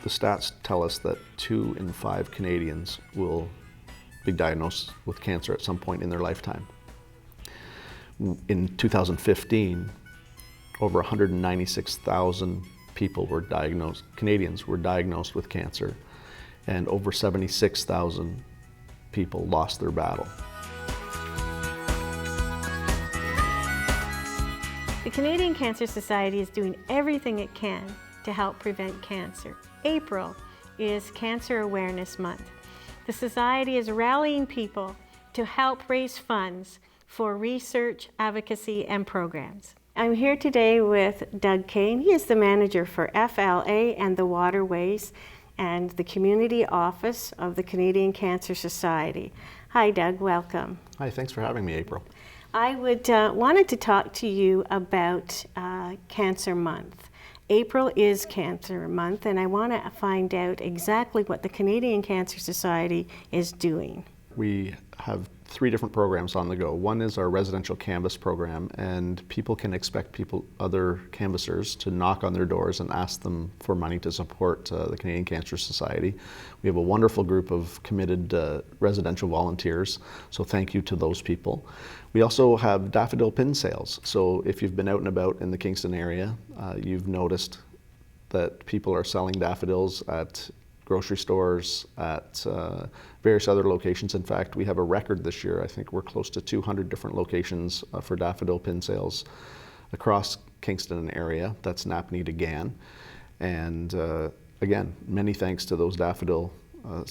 The stats tell us that 2 in 5 Canadians will be diagnosed with cancer at some point in their lifetime. In 2015, over 196,000 Canadians were diagnosed with cancer, and over 76,000 people lost their battle. The Canadian Cancer Society is doing everything it can to help prevent cancer. April is Cancer Awareness Month. The Society is rallying people to help raise funds for research, advocacy, and programs. I'm here today with Doug Kane. He is the manager for FLA and the Waterways and the Community Office of the Canadian Cancer Society. Hi, Doug, welcome. Hi, thanks for having me, April. I wanted to talk to you about Cancer Month. April is Cancer Month, and I want to find out exactly what the Canadian Cancer Society is doing. We have 3 different programs on the go. One is our residential canvas program, and people can expect other canvassers to knock on their doors and ask them for money to support the Canadian Cancer Society. We have a wonderful group of committed residential volunteers, so thank you to those people. We also have daffodil pin sales. So if you've been out and about in the Kingston area, you've noticed that people are selling daffodils at grocery stores, at various other locations. In fact, we have a record this year. I think we're close to 200 different locations for daffodil pin sales across Kingston and area. That's Napanee to Gann. And again, many thanks to those daffodil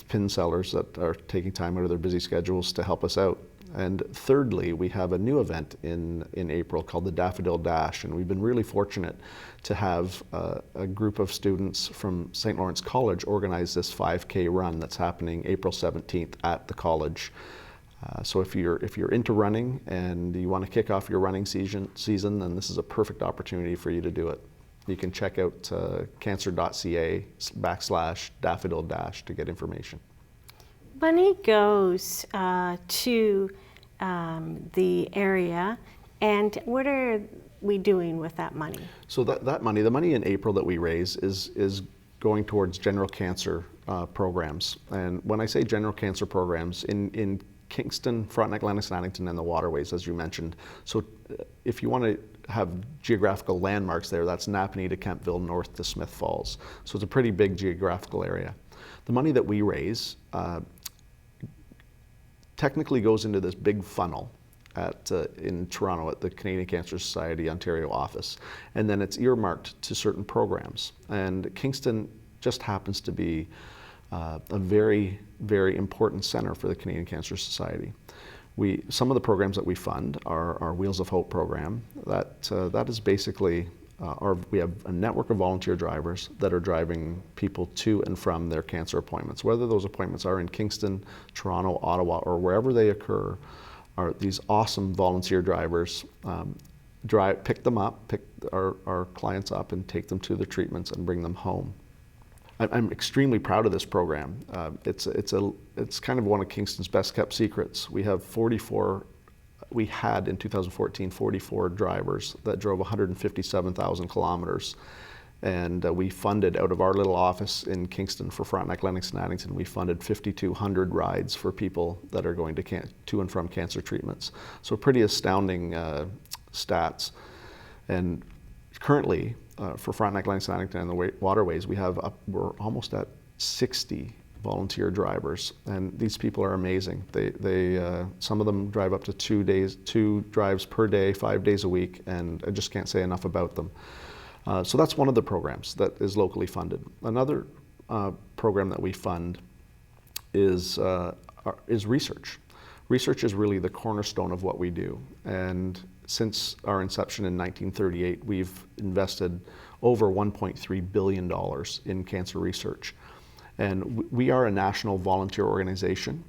pin sellers that are taking time out of their busy schedules to help us out. And thirdly, we have a new event in April called the Daffodil Dash, and we've been really fortunate to have a group of students from St. Lawrence College organize this 5K run that's happening April 17th at the college. So if you're into running and you want to kick off your running season, then this is a perfect opportunity for you to do it. You can check out cancer.ca/daffodil dash to get information. Money goes to the area, and what are we doing with that money? So that money, the money in April that we raise is going towards general cancer programs. And when I say general cancer programs, in Kingston, Frontenac, Lennox and Addington, and the Waterways, as you mentioned. So if you want to have geographical landmarks there, that's Napanee to Kemptville, north to Smith Falls. So it's a pretty big geographical area. The money that we raise technically goes into this big funnel in Toronto at the Canadian Cancer Society Ontario office, and then it's earmarked to certain programs. And Kingston just happens to be a very, very important center for the Canadian Cancer Society. Some of the programs that we fund are our Wheels of Hope program. That is basically we have a network of volunteer drivers that are driving people to and from their cancer appointments. Whether those appointments are in Kingston, Toronto, Ottawa, or wherever they occur, are these awesome volunteer drivers pick our clients up and take them to their treatments and bring them home. I'm extremely proud of this program. It's kind of one of Kingston's best kept secrets. We had in 2014 44 drivers that drove 157,000 kilometers, and we funded out of our little office in Kingston for Frontenac, Lennox and Addington. We funded 5,200 rides for people that are going to and from cancer treatments. So pretty astounding stats. And currently for Frontenac, Lennox and Addington and the Waterways, we're almost at 60 volunteer drivers, and these people are amazing. They some of them drive up to 2 drives per day, 5 days a week, and I just can't say enough about them. So that's one of the programs that is locally funded. Another program that we fund is research. Research is really the cornerstone of what we do, and since our inception in 1938, we've invested over $1.3 billion in cancer research. And we are a national volunteer organization.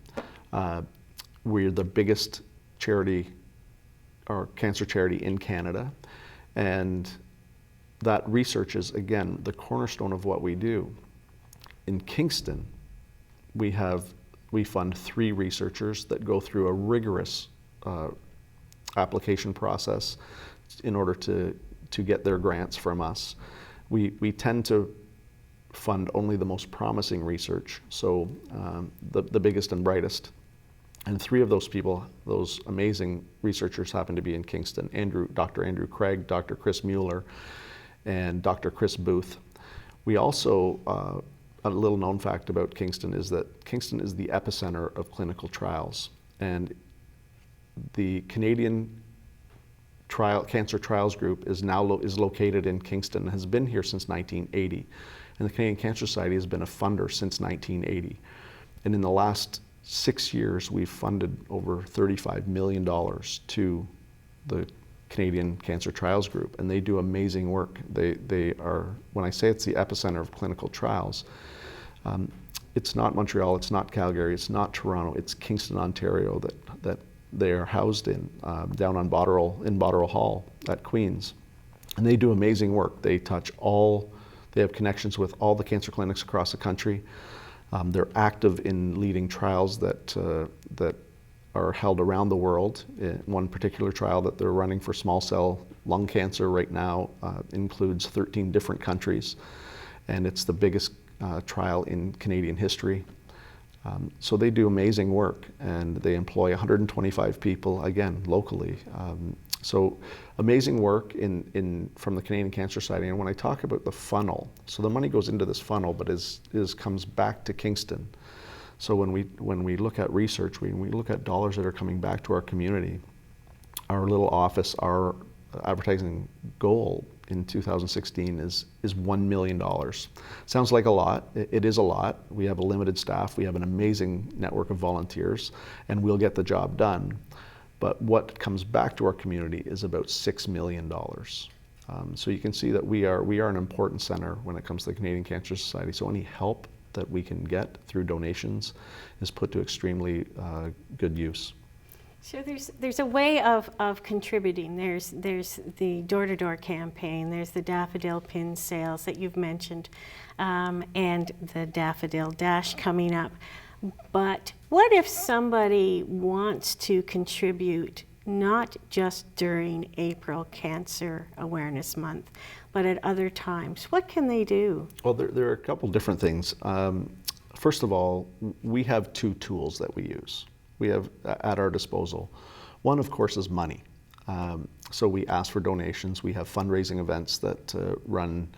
We're the biggest charity, or cancer charity, in Canada. And that research is, again, the cornerstone of what we do. In Kingston, we fund 3 researchers that go through a rigorous application process in order to get their grants from us. We tend to fund only the most promising research, so the biggest and brightest. And 3 of those people, those amazing researchers, happen to be in Kingston: Dr. Andrew Craig, Dr. Chris Mueller, and Dr. Chris Booth. We also, a little known fact about Kingston is that Kingston is the epicenter of clinical trials. And the Canadian Cancer Trials Group is located in Kingston and has been here since 1980. And the Canadian Cancer Society has been a funder since 1980. And in the last 6 years, we've funded over $35 million to the Canadian Cancer Trials Group, and they do amazing work. They are, when I say it's the epicenter of clinical trials, it's not Montreal, it's not Calgary, it's not Toronto, it's Kingston, Ontario that they are housed in, down on Botterill Hall at Queen's. And they do amazing work. They have connections with all the cancer clinics across the country. They're active in leading trials that are held around the world. One particular trial that they're running for small cell lung cancer right now includes 13 different countries, and it's the biggest trial in Canadian history. So they do amazing work, and they employ 125 people, again, locally. So amazing work from the Canadian Cancer Society. And when I talk about the funnel, so the money goes into this funnel, but comes back to Kingston. So when we look at research, when we look at dollars that are coming back to our community, our little office, our advertising goal in 2016 is $1 million. Sounds like a lot. It is a lot. We have a limited staff. We have an amazing network of volunteers, and we'll get the job done. But what comes back to our community is about $6 million. So you can see that we are an important center when it comes to the Canadian Cancer Society. So any help that we can get through donations is put to extremely good use. So there's a way of contributing. There's the door-to-door campaign, there's the daffodil pin sales that you've mentioned, and the Daffodil Dash coming up. But what if somebody wants to contribute not just during April Cancer Awareness Month, but at other times? What can they do? Well, there are a couple different things. First of all, we have 2 tools that we use. We have at our disposal. One, of course, is money. So we ask for donations. We have fundraising events that run.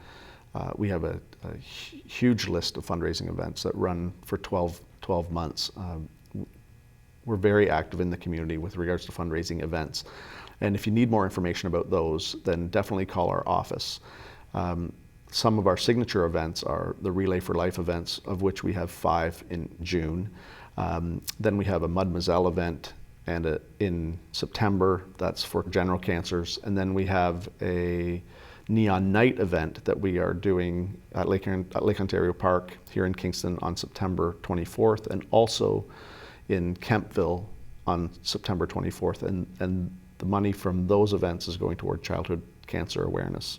We have a huge list of fundraising events that run for 12 months. We're very active in the community with regards to fundraising events. And if you need more information about those, then definitely call our office. Some of our signature events are the Relay for Life events, of which we have 5 in June. Then we have a Mademoiselle event and in September, that's for general cancers. And then we have a Neon Night event that we are doing at Lake Ontario Park here in Kingston on September 24th, and also in Kemptville on September 24th. And the money from those events is going toward childhood cancer awareness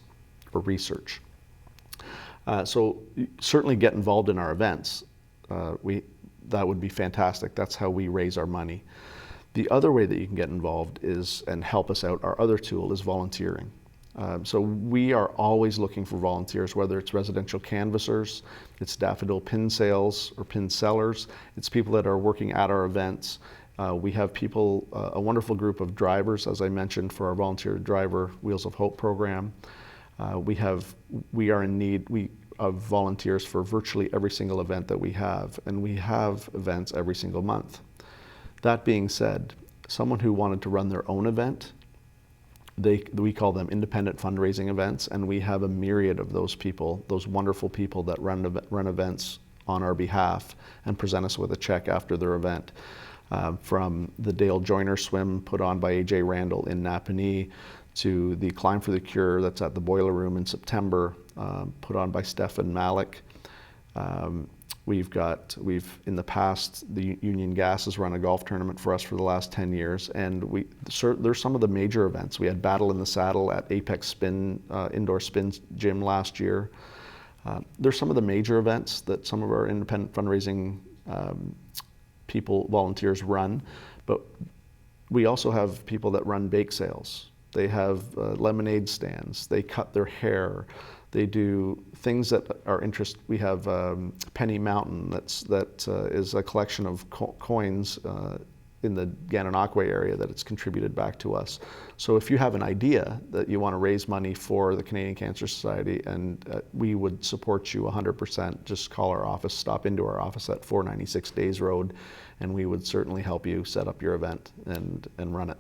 or research. So certainly get involved in our events. That would be fantastic. That's how we raise our money. The other way that you can get involved and help us out, our other tool is volunteering. So we are always looking for volunteers, whether it's residential canvassers, it's daffodil pin sales or pin sellers, it's people that are working at our events. We have people, a wonderful group of drivers, as I mentioned, for our volunteer driver Wheels of Hope program. We are in need of volunteers for virtually every single event that we have, and we have events every single month. That being said, someone who wanted to run their own event, we call them independent fundraising events, and we have a myriad of those people, those wonderful people that run events on our behalf and present us with a check after their event. From the Dale Joyner swim put on by A.J. Randall in Napanee, to the Climb for the Cure that's at the Boiler Room in September, put on by Stefan Malik. We've in the past, the Union Gas has run a golf tournament for us for the last 10 years, and there's some of the major events. We had Battle in the Saddle at Apex Spin, Indoor Spin Gym last year. There's some of the major events that some of our independent fundraising volunteers run, but we also have people that run bake sales. They have lemonade stands, they cut their hair, They do things that are interest. We have Penny Mountain that is a collection of coins in the Gananoque area that it's contributed back to us. So if you have an idea that you want to raise money for the Canadian Cancer Society, and we would support you 100%, just call our office, stop into our office at 496 Days Road, and we would certainly help you set up your event and run it.